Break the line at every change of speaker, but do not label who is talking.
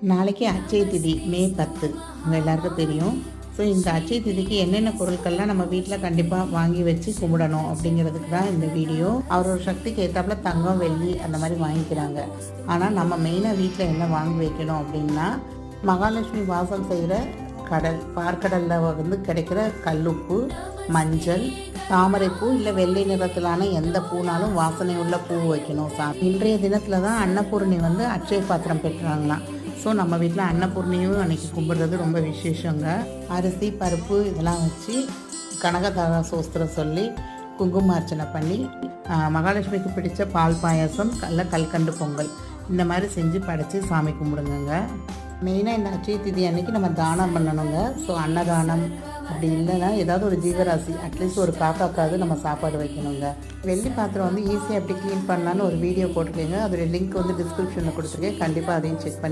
நாளைக்கு அட்சய திதி மே 10 உங்கள் எல்லாருக்கும் தெரியும். ஸோ இந்த அட்சய திதிக்கு என்னென்ன பொருட்கள்லாம் நம்ம வீட்டில் கண்டிப்பாக வாங்கி வச்சு கும்பிடணும் அப்படிங்கிறதுக்கு தான் இந்த வீடியோ. அவரோட சக்திக்கு ஏற்றாப்புல தங்கம், வெள்ளி அந்த மாதிரி வாங்கிக்கிறாங்க. ஆனால் நம்ம மெயினாக வீட்டில் என்ன வாங்கி வைக்கணும் அப்படின்னா, மகாலட்சுமி வாசம் செய்கிற பார்க்கடலில் வந்து கிடைக்கிற கல்லுப்பு, மஞ்சள், தாமரைப்பூ இல்லை வெள்ளை நிறத்திலான எந்த பூனாலும் வாசனை உள்ள பூ வைக்கணும். இன்றைய தினத்தில் தான் அன்னபூர்ணி வந்து அட்சய பாத்திரம் பெற்றாங்களாம். ஸோ நம்ம வீட்டில் அன்னபூர்ணியும் அன்றைக்கி கும்பிட்றது ரொம்ப விசேஷங்க. அரிசி, பருப்பு இதெல்லாம் வச்சு கனகதாரா சோஸ்திரம் சொல்லி குங்கும அர்ச்சனை பண்ணி மகாலட்சுமிக்கு பிடித்த பால் பாயாசம், கல்கண்டு பொங்கல் இந்த மாதிரி செஞ்சு படைச்சி சாமி கும்பிடுங்க. மெயினாக இந்த அட்சய திதி அன்றைக்கி நம்ம தானம் பண்ணணுங்க. ஸோ அன்னதானம் அப்படி இல்லைன்னா ஏதாவது ஒரு ஜீவராசி அட்லீஸ்ட் ஒரு காக்காக்காவது நம்ம சாப்பாடு வைக்கணுங்க. வெள்ளி பாத்திரம் வந்து ஈஸியாக எப்படி க்ளீன் பண்ணலான்னு ஒரு வீடியோ போட்டிருக்கேங்க. அதோடைய லிங்க் வந்து டிஸ்கிரிப்ஷனில் கொடுத்துருக்கேன். கண்டிப்பாக அதையும் செக் பண்ணி